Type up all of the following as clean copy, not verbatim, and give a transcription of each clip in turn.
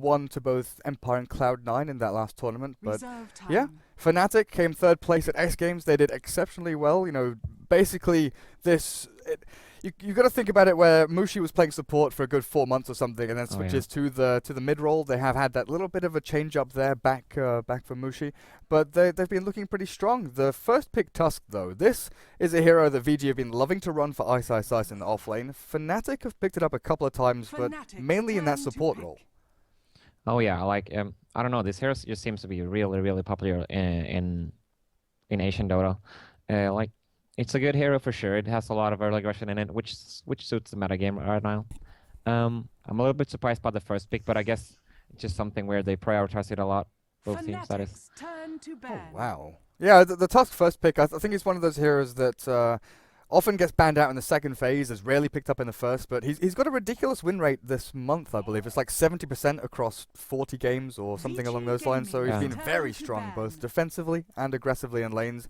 1 to both Empire and Cloud9 in that last tournament. But yeah, Fnatic came third place at X Games. They did exceptionally well. You know, basically you got to think about it where Mushi was playing support for a good 4 months or something, and then switches to the mid role. They have had that little bit of a change up there back for Mushi, but they've been looking pretty strong. The first pick Tusk though, this is a hero that VG have been loving to run for Ice Ice Ice in the off lane. Fnatic have picked it up a couple of times, but mainly in that support role. Oh yeah, like I don't know, this hero just seems to be really popular in Asian Dota. Like. It's a good hero for sure. It has a lot of early aggression in it, which suits the meta game right now. I'm a little bit surprised by the first pick, but I guess it's just something where they prioritize it a lot. Both teams, that is. Oh, wow. Yeah, the Tusk first pick, I think he's one of those heroes that often gets banned out in the second phase, is rarely picked up in the first, but he's got a ridiculous win rate this month, I believe. It's like 70% across 40 games or something along those lines, so he's been very strong, both defensively and aggressively in lanes.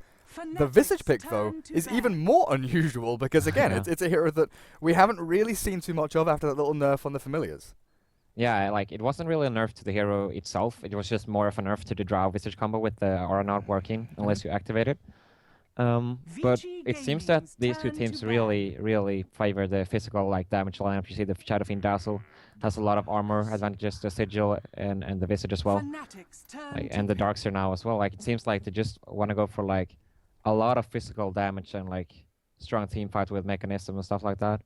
The Vici pick, though, is even more unusual because, again, it's a hero that we haven't really seen too much of after that little nerf on the familiars. Yeah, like, it wasn't really a nerf to the hero itself. It was just more of a nerf to the Drow Vici combo with the aura not working unless you activate it. But it seems that these two teams really favor the physical damage lineup. You see the Shadow Fiend Dazzle has a lot of armor advantages, the Sigil and the Visage as well. And the Darkseer now as well. Like, it seems like they just want to go for a lot of physical damage and strong team fight with mechanism and stuff like that,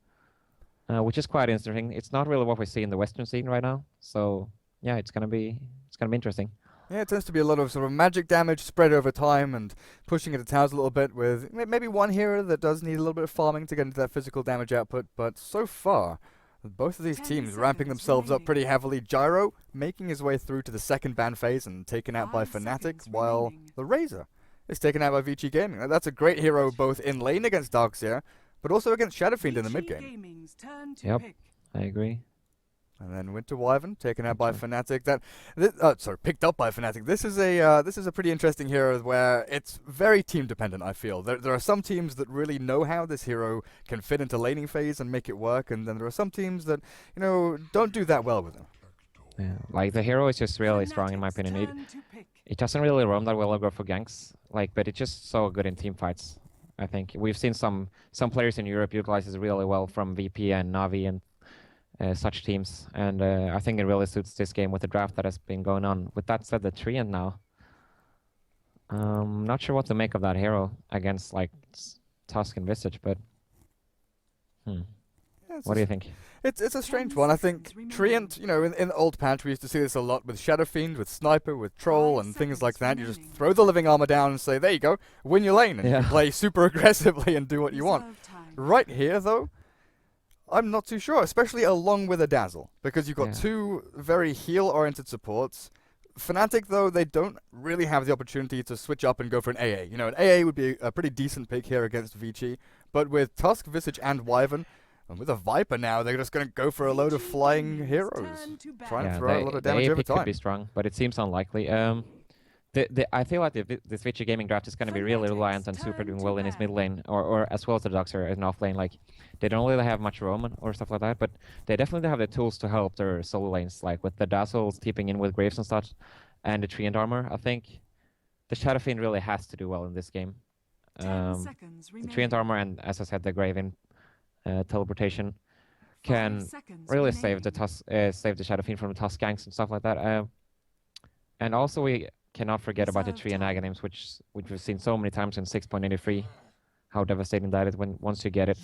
which is quite interesting. It's not really what we see in the Western scene right now, so yeah, it's gonna be interesting. Yeah, it tends to be a lot of sort of magic damage spread over time and pushing into towers a little bit with maybe one hero that does need a little bit of farming to get into that physical damage output, but so far, both of these teams ramping themselves up pretty heavily. Gyro making his way through to the second ban phase and taken out by Fnatic, while the Razor is taken out by Vici Gaming. That's a great hero both in lane against Darkseer, but also against Shadow Fiend in the mid game. Yep, I agree. And then Winter Wyvern taken out by Fnatic. Picked up by Fnatic. This is a pretty interesting hero where it's very team dependent. I feel there are some teams that really know how this hero can fit into laning phase and make it work, and then there are some teams that don't do that well with him. Yeah, like the hero is just really strong in my opinion. It doesn't really roam that well or go for ganks, but it's just so good in team fights. I think we've seen some players in Europe utilize it really well from VP and Navi and such teams, and I think it really suits this game with the draft that has been going on. With that said, the Treant now, not sure what to make of that hero against Tusk and Visage, but what do you think? It's a strange one. I think Treant, in the old patch, we used to see this a lot with Shadow Fiend, with Sniper, with Troll, and things like that. You just throw the living armor down and say, there you go, win your lane, and you can play super aggressively and do what you want. Right here, though, I'm not too sure, especially along with a Dazzle, because you've got two very heal-oriented supports. Fnatic, though, they don't really have the opportunity to switch up and go for an AA. An AA would be a pretty decent pick here against Vici, but with Tusk, Visage, and Wyvern, and with a Viper now, they're just going to go for a load of flying heroes, trying to throw a lot of damage over time. Could be strong, but it seems unlikely. I feel like this Vici Gaming draft is going to be really reliant on Super doing well in his mid lane, or as well as the Darkseer in off lane. They don't really have much roam or stuff like that, but they definitely have the tools to help their solo lanes, with the Dazzles tipping in with Graves and such, and the Treant armor. I think the Shadow Fiend really has to do well in this game. The Treant armor and, as I said, the Graven teleportation can really save the Shadow Fiend from the Tusk ganks and stuff like that. And also we cannot forget about the Treant Aghanim's, which we've seen so many times in 6.83. How devastating that is once you get it.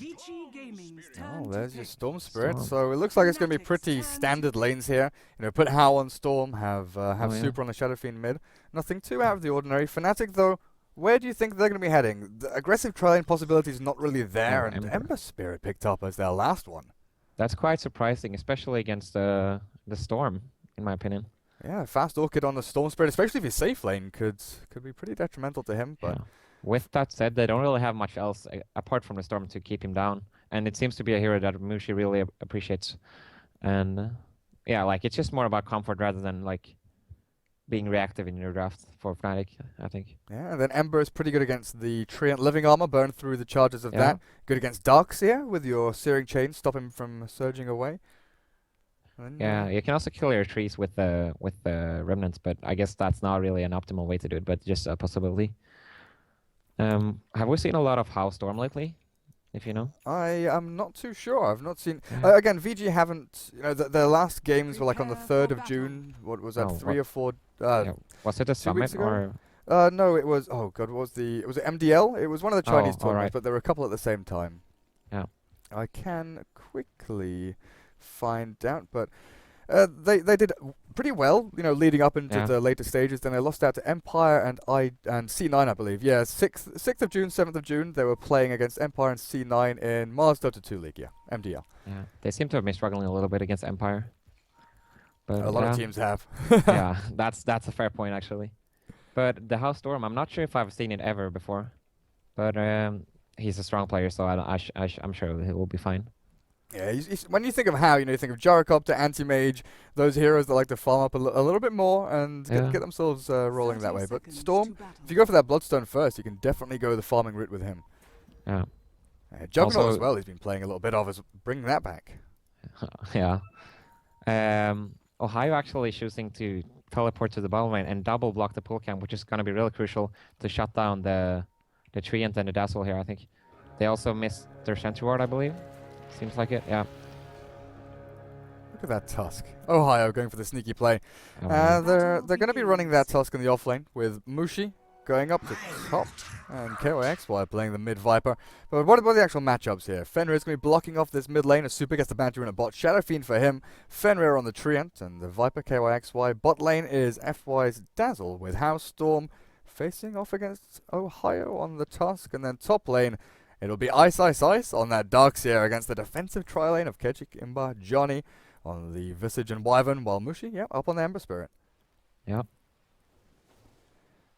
Oh, there's your Storm Spirit. So it looks like it's going to be pretty standard lanes here. Put Howl on Storm, have Super on the Shadow Fiend mid. Nothing too out of the ordinary. Fnatic, though, where do you think they're going to be heading? The aggressive tri-lane possibility is not really there, and Ember Spirit picked up as their last one. That's quite surprising, especially against the Storm, in my opinion. Yeah, fast Orchid on the Storm Spirit, especially if he's safe lane, could be pretty detrimental to him. But with that said, they don't really have much else apart from the Storm to keep him down, and it seems to be a hero that Mushi really appreciates. And it's just more about comfort rather than being reactive in your draft for Fnatic, I think. Yeah, and then Ember is pretty good against the Treant Living Armor, burn through the charges of that. Good against Darkseer with your Searing Chain, stop him from surging away. And, Yeah, you can also kill your trees with the remnants, but I guess that's not really an optimal way to do it, but just a possibility. Have we seen a lot of House Storm lately? If you know? I am not too sure. I've not seen. Yeah. Again, VG haven't. You know, their last games were like on the 3rd of June. What was that? Oh, 3 or 4. Yeah. Was it a 2 weeks summit ago? or? No, it was. Oh God, what was the? Was it MDL? It was one of the Chinese Oh, tournaments, alright. but there were a couple at the same time. Yeah. I can quickly find out, but they did pretty well, you know, leading up into the later stages. Then they lost out to Empire and C9, I believe. Yeah, 6th of June, 7th of June, they were playing against Empire and C9 in Mars Dota 2 League. Yeah, MDL. Yeah, they seem to have been struggling a little bit against Empire. But a lot of teams have. Yeah, that's a fair point actually. But the House Storm, I'm not sure if I've seen it ever before. But he's a strong player, so I'm sure he will be fine. Yeah, when you think of how, you know, you think of Gyrocopter, Anti-Mage, those heroes that like to farm up a little bit more and get themselves rolling that way. But Storm, if you go for that Bloodstone first, you can definitely go the farming route with him. Yeah. Juggernaut Also, as well, he's been playing a little bit of, is bringing that back. Yeah. Ohio actually choosing to teleport to the bottom lane and double block the pull camp, which is going to be really crucial to shut down the Treant and the Dazzle here, I think. They also missed their Sentry Ward, I believe. Seems like it, yeah. Look at that Tusk. Ohio going for the sneaky play. They're going to be running that Tusk in the offlane with Mushi going up to top and KOXY playing the mid Viper. But what about the actual matchups here? Fenrir is going to be blocking off this mid lane as Super gets the Banter in a bot. Shadow Fiend for him. Fenrir on the Treant and the Viper KYXY. Bot lane is FY's Dazzle with House Storm facing off against Ohio on the Tusk. And then top lane, it'll be Ice on that Darkseer against the defensive tri-lane of Kechik, Imba, Johnny on the Visage and Wyvern, while Mushi, up on the Ember Spirit. Yeah.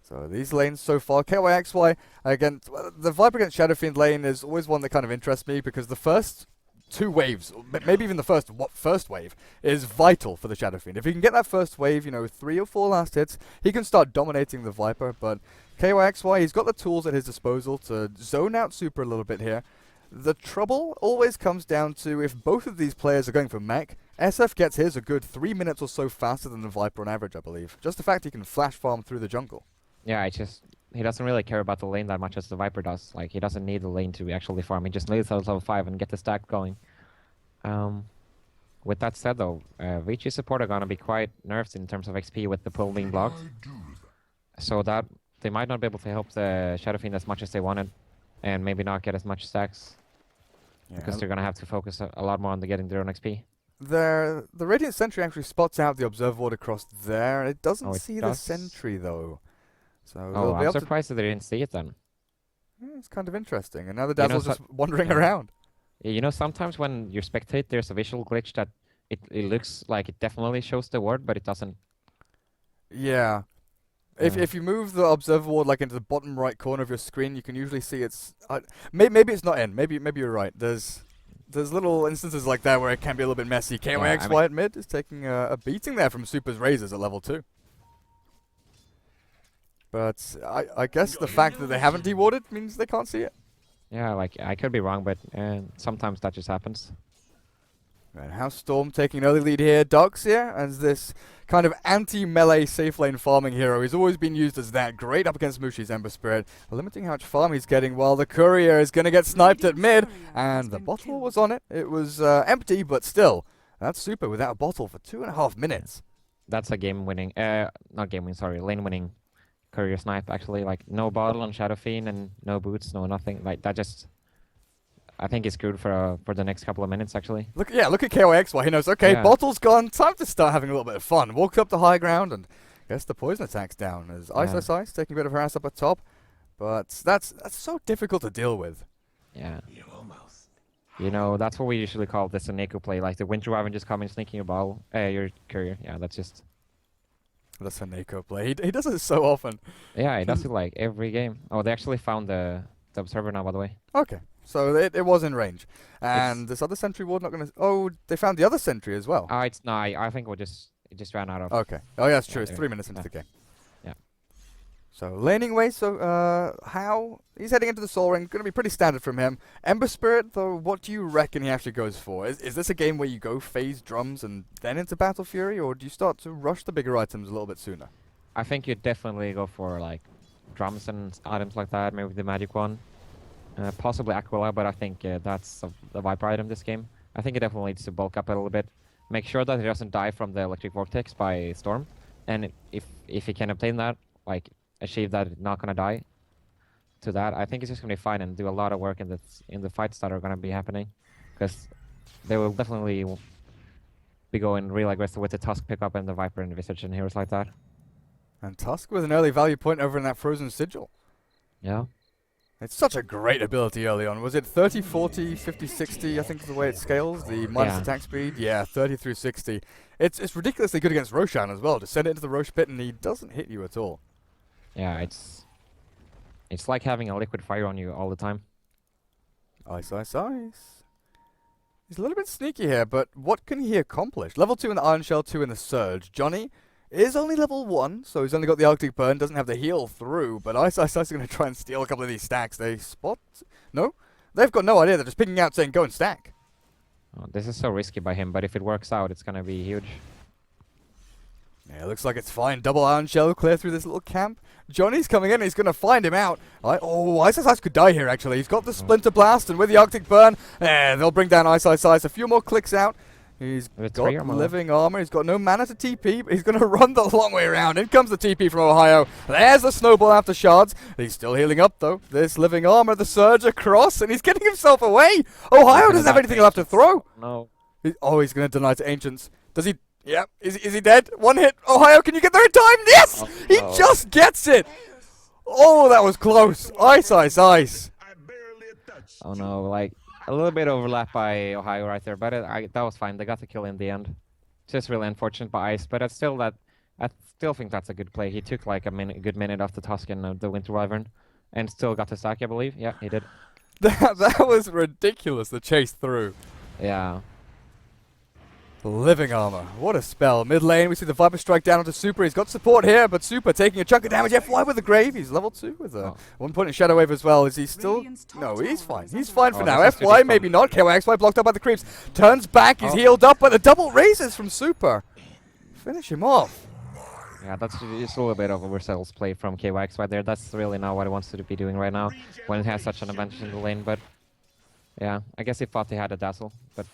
So these lanes so far, KYXY, again, the Viper against Shadow Fiend lane is always one that kind of interests me because the first 2 waves, maybe even the first wave, is vital for the Shadow Fiend. If he can get that first wave, you know, 3 or 4 last hits, he can start dominating the Viper, but KYXY, he's got the tools at his disposal to zone out Super a little bit here. The trouble always comes down to if both of these players are going for mech, SF gets his a good 3 minutes or so faster than the Viper on average, I believe. Just the fact he can flash farm through the jungle. Yeah, he doesn't really care about the lane that much as the Viper does. Like, he doesn't need the lane to actually farm. He just needs level 5 and get the stack going. With that said, though, Vici support are gonna be quite nerfed in terms of XP with the pull being blocked. So that they might not be able to help the Shadow Fiend as much as they wanted, and maybe not get as much stacks. Because they're gonna have to focus a lot more on getting their own XP. The Radiant Sentry actually spots out the Observer Ward across there. It doesn't see the Sentry, though. So I'm surprised that they didn't see it then. Yeah, it's kind of interesting. And now the Dazzle's just wandering around. You know, sometimes when you spectate, there's a visual glitch that it looks like it definitely shows the ward, but it doesn't. Yeah. If you move the Observer Ward like into the bottom right corner of your screen, you can usually see it's... maybe it's not in. Maybe you're right. There's little instances like that where it can be a little bit messy. KYXY at mid is taking a beating there from Super's Razors at level 2. But I guess the fact that they haven't dewarded means they can't see it. Yeah, like, I could be wrong, but sometimes that just happens. Right, House Storm taking an early lead here. Darkseer as this kind of anti-melee safe lane farming hero. He's always been used as that. Great up against Mushi's Ember Spirit. Limiting how much farm he's getting while the Courier is going to get sniped at mid. And the bottle was on it. It was empty, but still. That's Super without a bottle for 2.5 minutes. That's a game-winning, not game-winning, sorry, lane-winning Courier snipe, actually. Like, no bottle on Shadow Fiend and no boots, no nothing. Like, that just... I think it's good for the next couple of minutes, actually. Look at KYXY. He knows, okay, bottle's gone. Time to start having a little bit of fun. Walks up to high ground and gets the poison attacks down. As Ice taking a bit of harass up at top. But that's so difficult to deal with. Yeah. You know, that's what we usually call the Seneko play. Like, the Winter Wyvern just coming, sneaking your ball. Your Courier. Yeah, that's just... The Seneko play. He does it so often. Yeah, he does it like every game. Oh, they actually found the Observer now, by the way. Okay. So it was in range. And this other Sentry Ward not going to... Oh, they found the other Sentry as well. It's no, I think it just ran out of... Okay. Oh, yeah, it's true. It's 3 minutes into the game. Yeah. So laning away, so how he's heading into the Soul Ring, going to be pretty standard from him. Ember Spirit, though, what do you reckon he actually goes for? Is this a game where you go phase drums and then into Battle Fury, or do you start to rush the bigger items a little bit sooner? I think you definitely go for like drums and items like that, maybe the magic one, possibly Aquila, but I think that's the Viper item this game. I think it definitely needs to bulk up a little bit, make sure that he doesn't die from the Electric Vortex by Storm, and if he can obtain that, like achieve that not gonna die to that, I think it's just gonna be fine and do a lot of work in the fights that are gonna be happening, because they will definitely be going real aggressive with the Tusk pickup and the Viper and the Visage and heroes like that. And Tusk with an early value point over in that Frozen Sigil. Yeah. It's such a great ability early on. Was it 30, 40, 50, 60, I think is the way it scales? The minus attack speed? Yeah, 30 through 60. It's ridiculously good against Roshan as well. To send it into the Rosh pit and he doesn't hit you at all. Yeah, it's like having a liquid fire on you all the time. Ice, ice, ice. He's a little bit sneaky here, but what can he accomplish? Level 2 in the Iron Shell, 2 in the Surge. Johnny is only level 1, so he's only got the Arctic Burn, doesn't have the heal through, but Ice Ice Ice are going to try and steal a couple of these stacks. They spot? No? They've got no idea. They're just picking out saying, go and stack. Oh, this is so risky by him, but if it works out, it's going to be huge. Yeah, looks like it's fine. Double Iron Shell clear through this little camp. Johnny's coming in. He's going to find him out. Oh, Ice Ice Ice could die here, actually. He's got the Splinter Blast, and with the Arctic Burn, they'll bring down Ice Ice Ice. A few more clicks out. He's got living armor. He's got no mana to TP, but he's going to run the long way around. In comes the TP from Ohio. There's the snowball after shards. He's still healing up, though. This living armor, the surge across, and he's getting himself away. Ohio doesn't have anything left to throw. No. He's going to deny to Ancients. Does he? Yep. Is he dead? One hit. Ohio, can you get there in time? Yes! He just gets it. Oh, that was close. Ice, ice, ice. Oh, no. Like, a little bit overlap by Ohio right there, but that was fine. They got the kill in the end. Just really unfortunate by Ice, but I still think that's a good play. He took like a good minute off the Tusk and the Winter Wyvern, and still got the stack, I believe. Yeah, he did. That was ridiculous, the chase through. Yeah. Living armor. What a spell. Mid lane, we see the Viper strike down onto Super. He's got support here, but Super taking a chunk of damage. FY with the Grave. He's level 2 with a 1 point in Shadow Wave as well. Is he still? No, he's fine. He's fine for now. FY maybe not. KYXY blocked up by the creeps. Turns back. He's healed up by the double raises from Super. Finish him off. Yeah, that's just a little bit of oversells play from KYXY there. That's really not what he wants to be doing right now when it has such an advantage in the lane. But yeah, I guess he thought he had a dazzle, but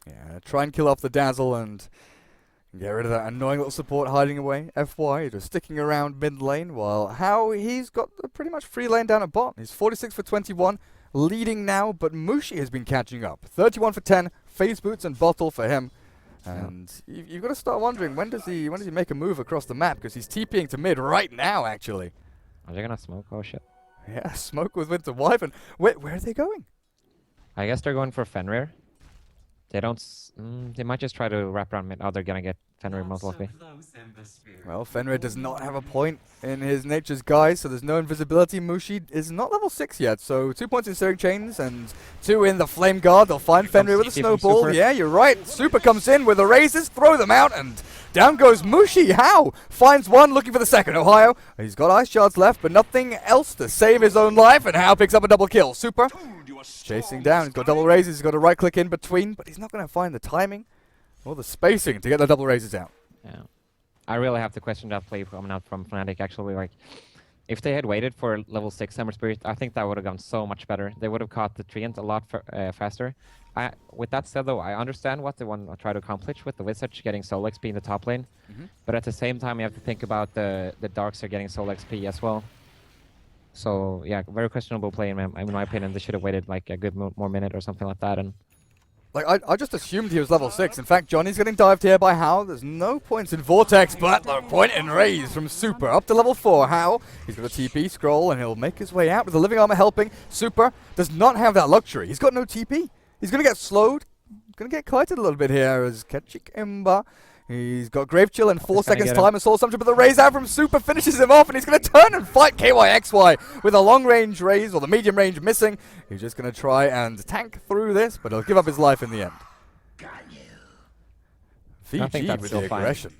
yeah, try and kill off the dazzle and get rid of that annoying little support hiding away. FY just sticking around mid lane, while How he's got a pretty much free lane down at bot. He's 46 for 21, leading now, but Mushi has been catching up. 31 for 10, phase boots and bottle for him. And you've got to start wondering, when does he make a move across the map? Because he's TPing to mid right now, actually. Are they gonna smoke? Oh shit. Yeah, smoke with Winter Wyvern. Where are they going? I guess they're going for Fenrir. They don't. They might just try to wrap around mid. Oh, they're gonna get Fenrir most likely. Well, Fenrir does not have a point in his Nature's Guise, so there's no invisibility. Mushi is not level 6 yet, so 2 points in Searing Chains and 2 in the Flame Guard. They'll find Fenrir with a snowball. Yeah, you're right. Super comes in with the raises, throw them out, and down goes Mushi. How? Finds one, looking for the second. Ohio, he's got ice shards left, but nothing else to save his own life, and How picks up a double kill. Super chasing down. He's got double raises. He's got a right click in between, but he's not going to find the timing or the spacing to get the double raises out. Yeah, I really have to question that play coming out from Fnatic. Actually, like, if they had waited for level 6 Summer Spirit, I think that would have gone so much better. They would have caught the Treant a lot faster. With that said, though, I understand what they want to try to accomplish with the Visage getting solo XP in the top lane, but at the same time, you have to think about the Darks are getting solo XP as well. So yeah, very questionable play in my opinion. They should have waited like a good more minute or something like that. And like I just assumed he was level 6. In fact, Johnny's getting dived here by How. There's no points in Vortex, but the point in raise from Super up to level 4. How? He's got a TP scroll and he'll make his way out with the living armor helping. Super does not have that luxury. He's got no TP. He's gonna get slowed. Gonna get kited a little bit here as Ketchik Imba. He's got Grave Chill in 4 seconds time, and Soul Sumption, but the raise out from Super finishes him off, and he's going to turn and fight KYXY with a long range raise, or the medium range missing. He's just going to try and tank through this, but he'll give up his life in the end. Vici with the aggression.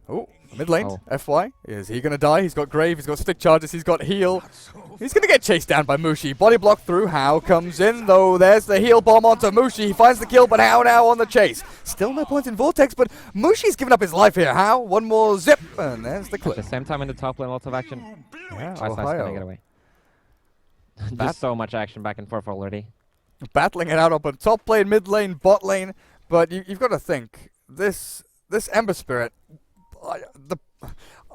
Oh, mid lane, Oh. FY. Is he going to die? He's got Grave, he's got stick charges, he's got heal. He's going to get chased down by Mushi. Body block through. How comes in, though. There's the heal bomb onto Mushi. He finds the kill, but How now on the chase. Still no points in Vortex, but Mushi's given up his life here. How? One more zip, and there's the clip. At the same time in the top lane, lots of action. Yeah, Twice gonna get away. Just so much action back and forth already. Battling it out up on top lane, mid lane, bot lane. But you've got to think, this Ember Spirit,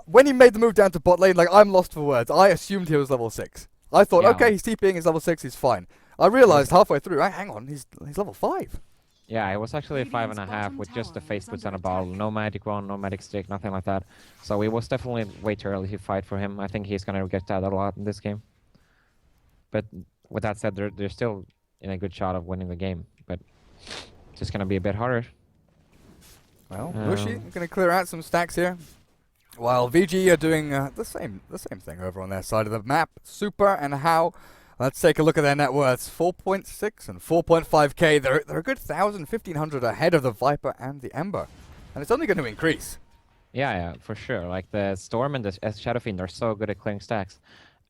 when he made the move down to bot lane, like, I'm lost for words. I assumed he was level 6. I thought, okay, he's TPing, he's level 6, he's fine. I realized halfway through, hang on, he's level 5. Yeah, it was actually 5.5 with just the face boots and a bottle. No magic wand, no magic stick, nothing like that. So it was definitely way too early to fight for him. I think he's gonna get that a lot in this game. But with that said, they're still in a good shot of winning the game. But it's just gonna be a bit harder. Well, Mushi going to clear out some stacks here, while VG are doing the same thing over on their side of the map. Super and How. Let's take a look at their net worths. 4.6 and 4.5k. They're a good 1,000, 1,500 ahead of the Viper and the Ember, and it's only going to increase. Yeah, for sure. Like the Storm and the Shadow Fiend are so good at clearing stacks.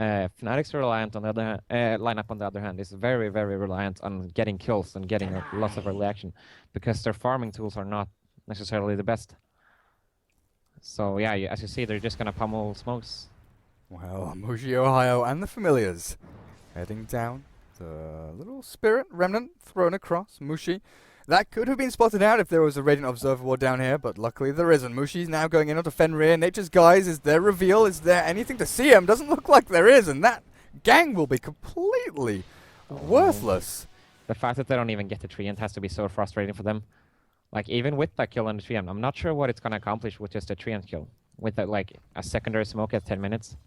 Fnatic's reliant on the other lineup on the other hand is very, very reliant on getting kills and getting lots of early action, because their farming tools are not necessarily the best. So yeah, as you see, they're just gonna pummel smokes. Well, Mushi, Ohio, and the Familiars heading down. The little spirit remnant thrown across. Mushi. That could have been spotted out if there was a Radiant Observer Ward down here, but luckily there isn't. Mushi's now going in onto Fenrir. Nature's Guise is their reveal. Is there anything to see him? Doesn't look like there is, and that gang will be completely worthless. The fact that they don't even get the Treant has to be so frustrating for them. Like, even with that kill on the Treant, I'm not sure what it's going to accomplish with just a Treant kill. With that, like, a secondary smoke at 10 minutes.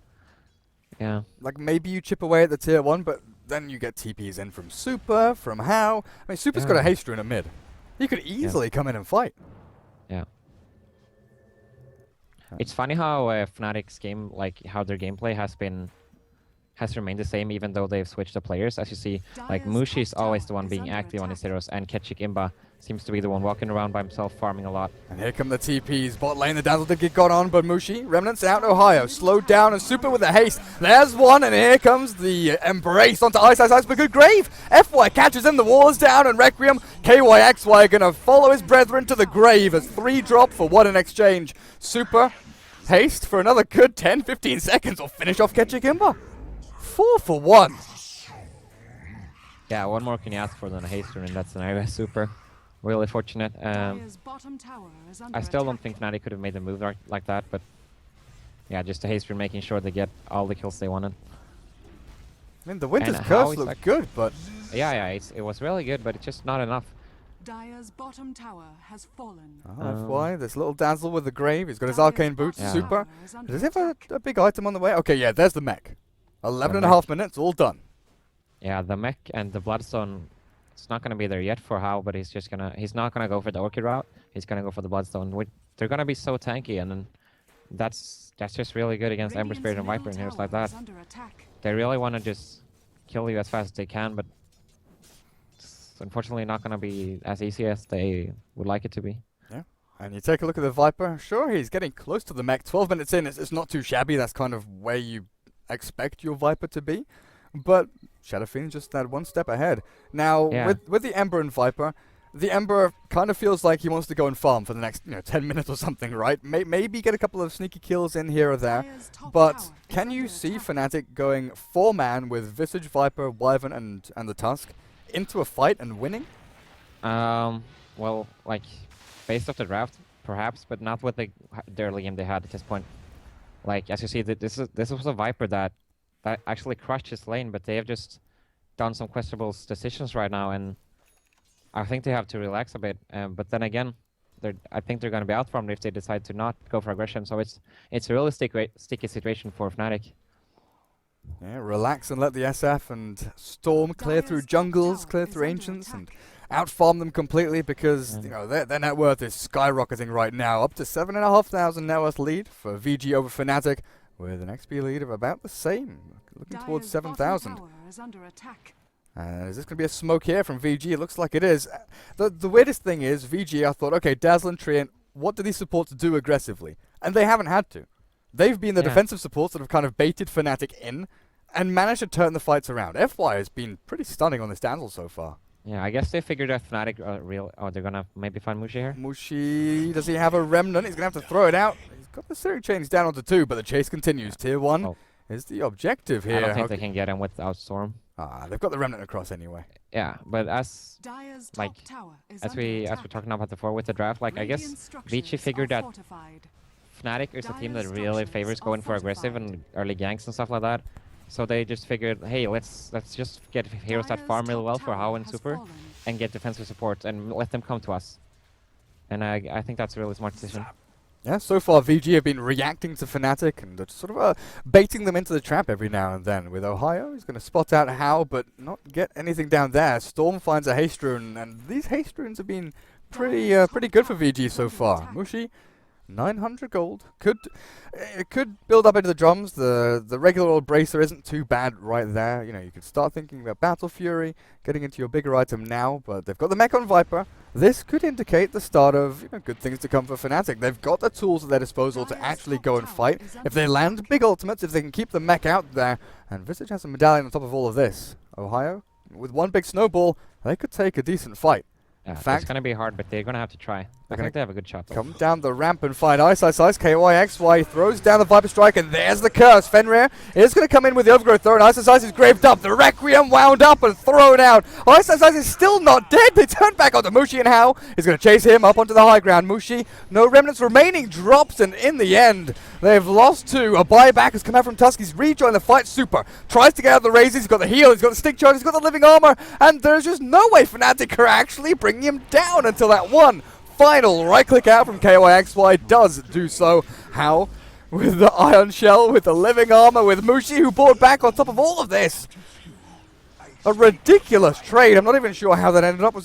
Yeah. Like, maybe you chip away at the tier 1, but then you get TPs in from Super, from How. I mean, Super's got a haste rune at mid. He could easily come in and fight. Yeah. It's funny how Fnatic's game, like, how their gameplay has remained the same even though they've switched the players. As you see, like, Mushi is always the one being active on his heroes, and Ketchik Imba seems to be the one walking around by himself, farming a lot. And here come the TPs. Bot lane, the dazzle did get got on, but Mushi, Remnants out, Ohio, slowed down, and Super with a haste. There's one, and here comes the Embrace onto Ice, but good Grave. FY catches him, the wall is down, and Requiem, KYXY are going to follow his brethren to the grave as 3 drop for 1 in exchange. Super, haste for another good 10-15 seconds, will finish off Ketchik Imba. 4 for 1. Yeah, one more can you ask for than a haste rune in that scenario. Super. Really fortunate. I still don't think Fnatic could have made the move like that, but yeah, just a haste rune making sure they get all the kills they wanted. I mean, the Winter's Curse looked good, but... Yeah, it was really good, but it's just not enough. Dire's bottom tower has fallen. FY, this little dazzle with the grave. He's got his arcane boots. Super. Does he have a big item on the way? Okay, yeah, there's the mech. 11.5 minutes, all done. Yeah, the mech and the Bloodstone, it's not going to be there yet for How, but he's not going to go for the Orchid route. He's going to go for the Bloodstone. They're going to be so tanky, and then that's just really good against Ember Spirit and Viper and heroes like that. They really want to just kill you as fast as they can, but it's unfortunately not going to be as easy as they would like it to be. Yeah, and you take a look at the Viper. Sure, he's getting close to the mech. 12 minutes in, it's not too shabby. That's kind of where you expect your Viper to be, but Shadow Fiend's just that one step ahead. Now, with the Ember and Viper, the Ember kind of feels like he wants to go and farm for the next 10 minutes or something, right? Maybe get a couple of sneaky kills in here or there, but can you see Fnatic going 4-man with Visage, Viper, Wyvern, and the Tusk into a fight and winning? Well, like, based off the draft, perhaps, but not with the early game they had at this point. Like, as you see, this was a Viper that actually crushed his lane, but they have just done some questionable decisions right now, and I think they have to relax a bit. But then again, I think they're going to be outfarmed if they decide to not go for aggression. So it's a really sticky situation for Fnatic. Yeah, relax and let the SF and Storm clear through jungles, clear through Ancients, and outfarm them completely, because their net worth is skyrocketing right now, up to 7,500 net worth lead for VG over Fnatic, with an XP lead of about the same, looking towards 7,000. Is this going to be a smoke here from VG? It looks like it is. The weirdest thing is, VG, I thought, okay, Dazzle and Treant, what do these supports do aggressively? And they haven't had to. They've been the Yeah. defensive supports that have kind of baited Fnatic in and managed to turn the fights around. FY has been pretty stunning on this Dazzle so far. Yeah, I guess they figured out Fnatic they're gonna maybe find Mushi here. Mushi, does he have a remnant? He's going to have to throw it out. He's got the Searing Chains down onto 2, but the chase continues. Tier 1 Oh. is the objective here. I don't think they can get him without Storm. They've got the remnant across anyway. Yeah, but as Dire's top like tower is as under we attack. were talking about before with the draft, like I guess Radiant structures Vici figured are that fortified. Fnatic is a team that Dire's really structures favors are going for aggressive and early ganks and stuff like that. So they just figured, hey, let's just get heroes that Dire's farm really top well for tower How and has Super fallen. and get defensive support and let them come to us. And I think that's a really smart decision. Yeah, so far VG have been reacting to Fnatic and just sort of baiting them into the trap every now and then. With Ohio, he's going to spot out How, but not get anything down there. Storm finds a haste rune, and these haste runes have been pretty good for VG so far. Mushi, 900 gold. It could build up into the drums. The regular old bracer isn't too bad right there. You know, you could start thinking about Battle Fury, getting into your bigger item now, but they've got the Mech on Viper. This could indicate the start of good things to come for Fnatic. They've got the tools at their disposal to actually go and fight. If they land big ultimates, if they can keep the Mech out there, and Vici has a medallion on top of all of this. Ohio, with one big snowball, they could take a decent fight. Yeah, fact- it's gonna be hard, but they're gonna have to try. I think they have a good shot. Though. Come down the ramp and find Ice. KYXY throws down the Viper Strike, and there's the curse. Fenrir is going to come in with the Overgrowth throw, and Ice is graved up. The Requiem wound up and thrown out. Ice is still not dead. They turn back onto Mushi, and How is going to chase him up onto the high ground. Mushi, no remnants remaining, drops, and in the end, they've lost 2. A buyback has come out from Tusk. He's rejoined the fight. Super tries to get out of the raises. He's got the heal, he's got the stick charge, he's got the living armor, and there's just no way Fnatic are actually bringing him down until that one final right click out from KYXY does do so. How? With the Iron Shell, with the living armor, with Mushi who bought back on top of all of this. A ridiculous trade. I'm not even sure how that ended up.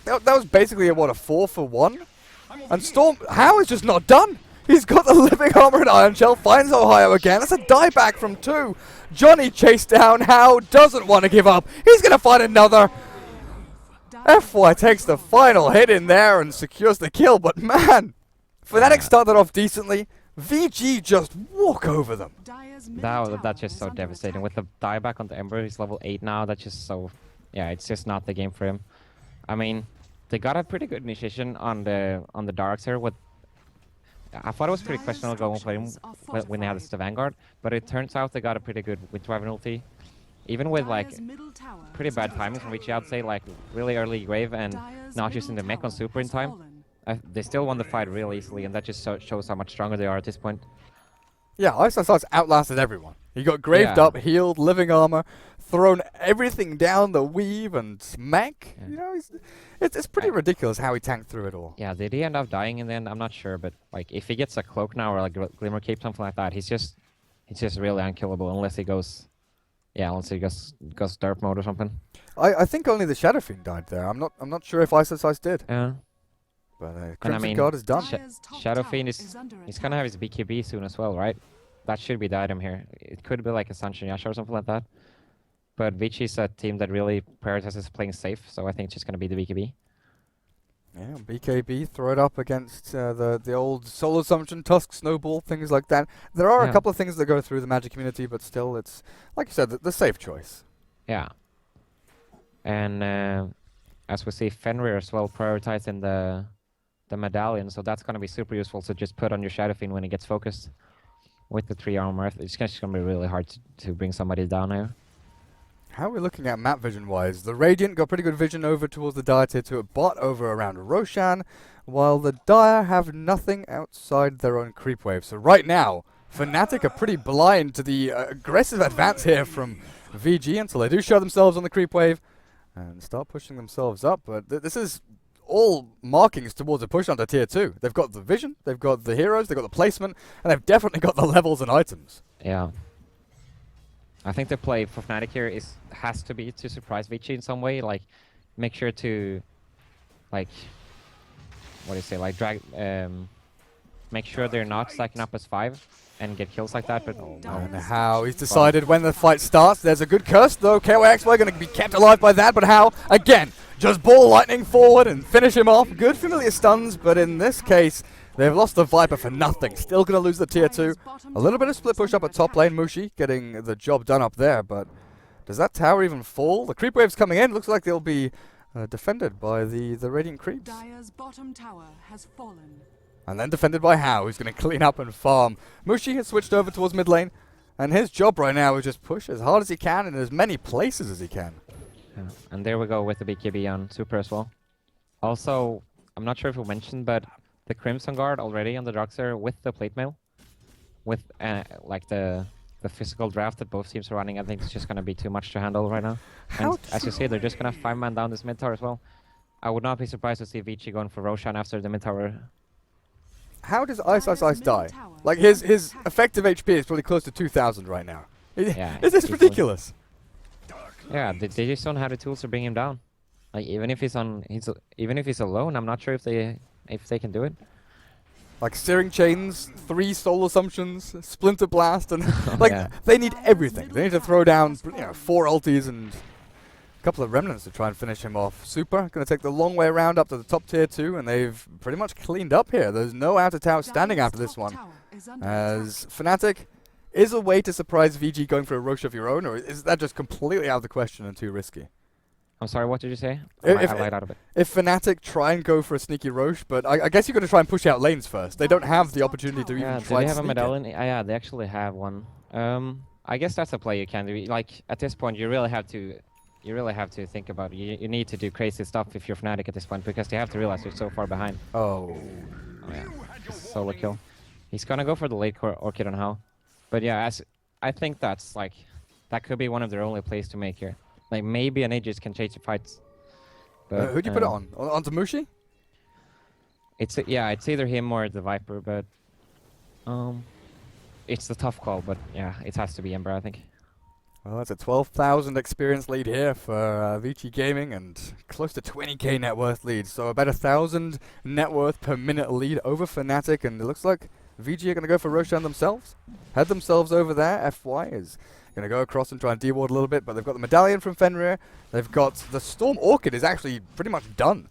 That was basically a 4 for 1? And Storm, How is just not done. He's got the living armor and Iron Shell, finds Ohio again. That's a dieback from 2. Johnny chased down How, doesn't want to give up. He's going to find another. FY takes the final hit in there and secures the kill, but man, Fnatic started off decently. VG just walk over them. That's just so devastating. With the dieback on the Ember, he's level 8 now. That's just so... Yeah, it's just not the game for him. I mean, they got a pretty good initiation on the Darks here. I thought it was pretty questionable going for him when they had the Vanguard, but it turns out they got a pretty good Wind Wyvern ulti. Even with like pretty bad timing from Vici, I'd say, like really early grave and not using the mech on super in time, they still won the fight real easily, and that just shows how much stronger they are at this point. Yeah, Ice outlasted everyone. He got graved up, healed, living armor, thrown everything down the weave and smack. Yeah. You know, it's pretty ridiculous how he tanked through it all. Yeah, did he end up dying in the end? I'm not sure, but like if he gets a cloak now or like Glimmer Cape, something like that, he's just really unkillable unless he goes. Yeah, unless he goes derp mode or something. I think only the Shadow Fiend died there. I'm not sure if Ice did. Yeah. But Crimson God is done. Shadow Fiend he's gonna have his BKB soon as well, right? That should be the item here. It could be like a Sunshine Yasha or something like that. But Vici is a team that really prioritizes playing safe, so I think it's just gonna be the BKB. Yeah, BKB, throw it up against the old Soul Assumption, Tusk, Snowball, things like that. There are a couple of things that go through the Magic community, but still, it's, like you said, the safe choice. Yeah. And as we see, Fenrir as well prioritizing the medallion, so that's going to be super useful to just put on your Shadow Fiend when it gets focused. With the 3 armor, it's just going to be really hard to bring somebody down here. How are we looking at map vision-wise? The Radiant got pretty good vision over towards the Dire tier 2, a bot over around Roshan, while the Dire have nothing outside their own creep wave. So right now, Fnatic are pretty blind to the aggressive advance here from VG until they do show themselves on the creep wave and start pushing themselves up. But this is all markings towards a push onto tier 2. They've got the vision, they've got the heroes, they've got the placement, and they've definitely got the levels and items. Yeah. I think the play for Fnatic here has to be to surprise Vici in some way, like make sure to, like, what do you say, like drag, make sure they're not stacking up as 5 and get kills like that. But and How he's decided when the fight starts. There's a good curse though. KYXY going to be kept alive by that, but How again just ball lightning forward and finish him off. Good familiar stuns, but in this case, They've lost the Viper for nothing. Still going to lose the tier 2. A little bit of split push up at top lane. Mushi getting the job done up there, but does that tower even fall? The creep wave's coming in. Looks like they'll be defended by the Radiant creeps. Dire's bottom tower has fallen. And then defended by Hao, who's going to clean up and farm. Mushi has switched over towards mid lane, and his job right now is just push as hard as he can in as many places as he can. Yeah. And there we go with the BKB on Super as well. Also, I'm not sure if we mentioned, but the Crimson Guard already on the Druxer with the plate mail, with like the physical draft that both teams are running, I think it's just going to be too much to handle right now. And as you say, they're just going to 5-man down this mid tower as well. I would not be surprised to see Vici going for Roshan after the mid tower. How does Ice die? Like his effective HP is probably close to 2,000 right now. Yeah, Is this ridiculous? Yeah, they just don't have the tools to bring him down. Like even if he's alone, I'm not sure if they can do it. Like Searing Chains, 3 Soul Assumptions, Splinter Blast, and like they need everything. They need to throw down 4 ultis and a couple of remnants to try and finish him off. Super going to take the long way around up to the top tier 2, and they've pretty much cleaned up here. There's no outer tower standing after this one. As Fnatic is a way to surprise VG going for a Roche of your own, or is that just completely out of the question and too risky? I'm sorry, what did you say? I lied out of it. If Fnatic try and go for a sneaky Roche, but I guess you're going to try and push out lanes first. They don't have the opportunity to even try do they have a sneak medallion? Yeah, they actually have one. I guess that's a play you can do. Like at this point, you really have to think about it. You need to do crazy stuff if you're Fnatic at this point, because they have to realize they're so far behind. Oh yeah, solo kill. He's gonna go for the late Orchid on Hao. But yeah, I think that could be one of their only plays to make here. Like maybe an Aegis can change the fights. But who'd you put it on? Onto Mushi? It's either him or the Viper, but it's the tough call. But yeah, it has to be Ember, I think. Well, that's a 12,000 experience lead here for Vici Gaming, and close to 20k net worth lead. So about 1,000 net worth per minute lead over Fnatic, and it looks like VG are going to go for Roshan themselves. Head themselves over there. FY is going to go across and try and deward a little bit, but they've got the medallion from Fenrir. They've got the Storm Orchid is actually pretty much done.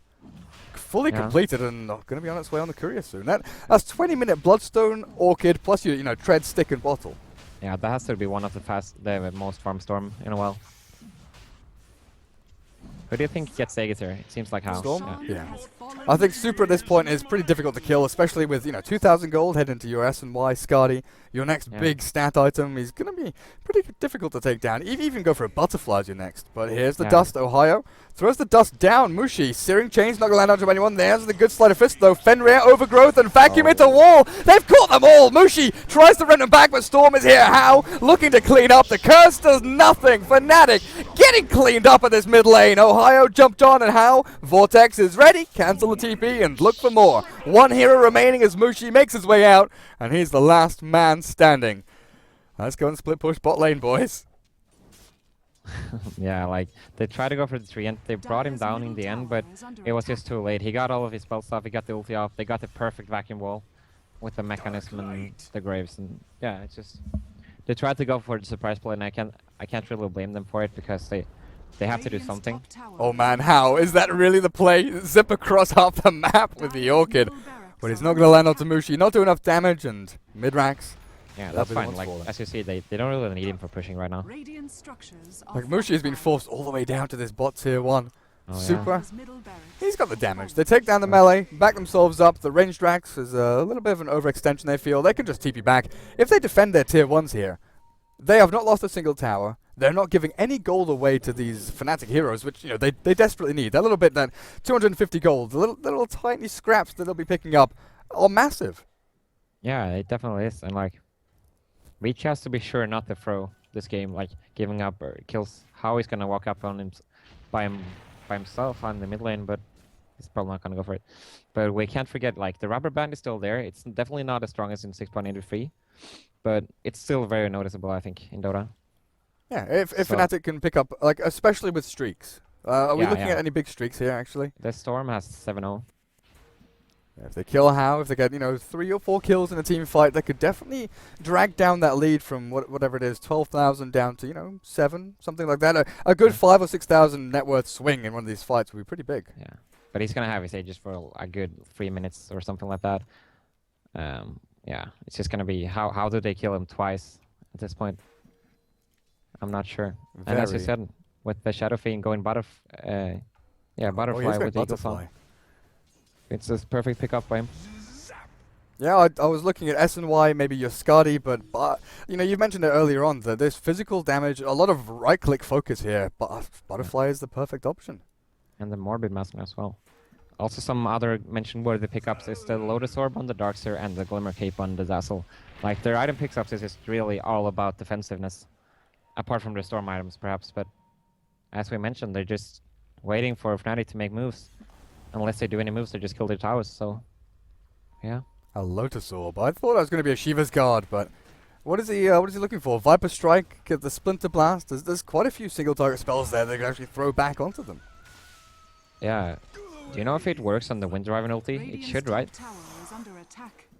Fully completed and going to be on its way on the courier soon. That's 20-minute Bloodstone Orchid plus your Tread, Stick and Bottle. Yeah, that has to be one of the most farm Storm in a while. Who do you think gets Aegis here? It seems like Hao. Storm? Yeah. I think Super at this point is pretty difficult to kill, especially with 2,000 gold heading into your S&Y Skadi. Your next big stat item is going to be pretty difficult to take down. Even go for a Butterfly as your next. But here's the Dust, Ohio. Throws the Dust down. Mushi, Searing Chains, not going to land onto anyone. There's the good sleight of fist though. Fenrir, Overgrowth, and Vacuum into wall. They've caught them all. Mushi tries to run them back, but Storm is here. Hao looking to clean up. The curse does nothing. Fnatic getting cleaned up at this mid lane. Ohio jumped on, and Hao, Vortex is ready. Cancel the TP and look for more. One hero remaining as Mushi makes his way out, and he's the last man standing. Let's go and split push bot lane, boys. Yeah, like they tried to go for the tree and they brought him down in the end, but it was just too late. He got all of his spell stuff, he got the ulti off, they got the perfect vacuum wall with the mechanism and the graves, and yeah, it's just they tried to go for the surprise play, and I can't really blame them for it, because they have to do something. Oh man, how is that really the play? Zip across half the map with the Orchid, but he's not going to land onto Mushi. Not do enough damage, and mid-racks. Yeah, that's fine. Like as you see, they don't really need him for pushing right now. Like Mushi has been forced all the way down to this bot tier 1. Super. He's got the damage. They take down the melee, back themselves up. The ranged racks is a little bit of an overextension, they feel. They can just TP back. If they defend their tier 1s here, they have not lost a single tower. They're not giving any gold away to these Fnatic heroes, which they desperately need. That little bit, that 250 gold, the little tiny scraps that they'll be picking up are massive. Yeah, it definitely is. And like, Vici has to be sure not to throw this game, like giving up or kills. How he's gonna walk up on him by himself on the mid lane, but he's probably not gonna go for it. But we can't forget, like, the rubber band is still there. It's definitely not as strong as in 6.83, but it's still very noticeable, I think, in Dota. Yeah, if Fnatic can pick up, like, especially with streaks. Are we looking at any big streaks here, actually? The Storm has 7-0. If they kill Hao, if they get 3 or 4 kills in a team fight, they could definitely drag down that lead from whatever it is, 12,000 down to 7, something like that. A good 5 or 6,000 net worth swing in one of these fights would be pretty big. Yeah, but he's gonna have his Aegis for a good 3 minutes or something like that. Yeah, it's just gonna be how do they kill him twice at this point? I'm not sure. And as you said, with the Shadow Fiend going butterfly with the Eagle Song, it's a perfect pickup by him. Yeah, I was looking at S&Y, maybe your Skadi, but you know, you mentioned it earlier on that there's physical damage, a lot of right-click focus here, but Butterfly is the perfect option. And the Morbid Master as well. Also, some other mention-worthy pickups is the Lotus Orb on the Darkseer and the Glimmer Cape on the Dazzle. Like, their item pickups is just really all about defensiveness, apart from the Storm items, perhaps, but as we mentioned, they're just waiting for Fnatic to make moves. Unless they do any moves, they just kill their towers, so yeah. A Lotus Orb. I thought I was going to be a Shiva's Guard, but what is he looking for? Viper Strike, get the Splinter Blast. There's quite a few single target spells there that can actually throw back onto them. Yeah. Do you know if it works on the Wind Driven ulti? It should, right?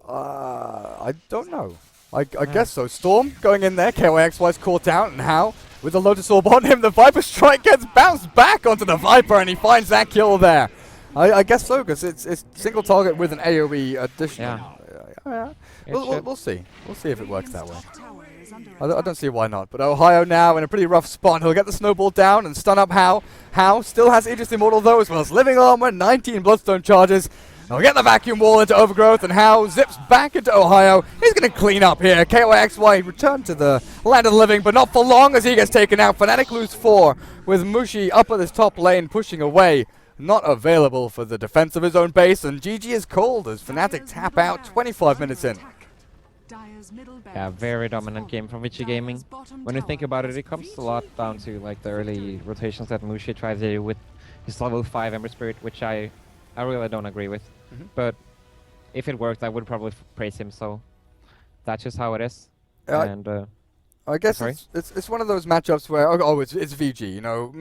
I don't know. I guess so. Storm going in there. KYXY's caught out, and how? With the Lotus Orb on him, the Viper Strike gets bounced back onto the Viper, and he finds that kill there. I guess so, because it's single target with an AoE addition. Yeah. We'll see. We'll see if it works that way. I don't see why not. But Ohio now in a pretty rough spot. He'll get the snowball down and stun up How. How still has Aegis Immortal though, as well as Living Armor, 19 Bloodstone charges. He'll get the vacuum wall into Overgrowth, and How zips back into Ohio. He's going to clean up here. KYXY return to the land of the living, but not for long as he gets taken out. Fnatic lose 4 with Mushi up at this top lane pushing away. Not available for the defense of his own base, and GG is cold as Fnatic tap out 25 minutes in. Yeah, very dominant game from Vici Gaming. When you think about it, it comes a lot down to like the early rotations that Mushi tries to do with his level 5 Ember Spirit, which I really don't agree with. But if it worked, I would probably praise him, so that's just how it is. And I guess it's one of those matchups where, it's VG, you know.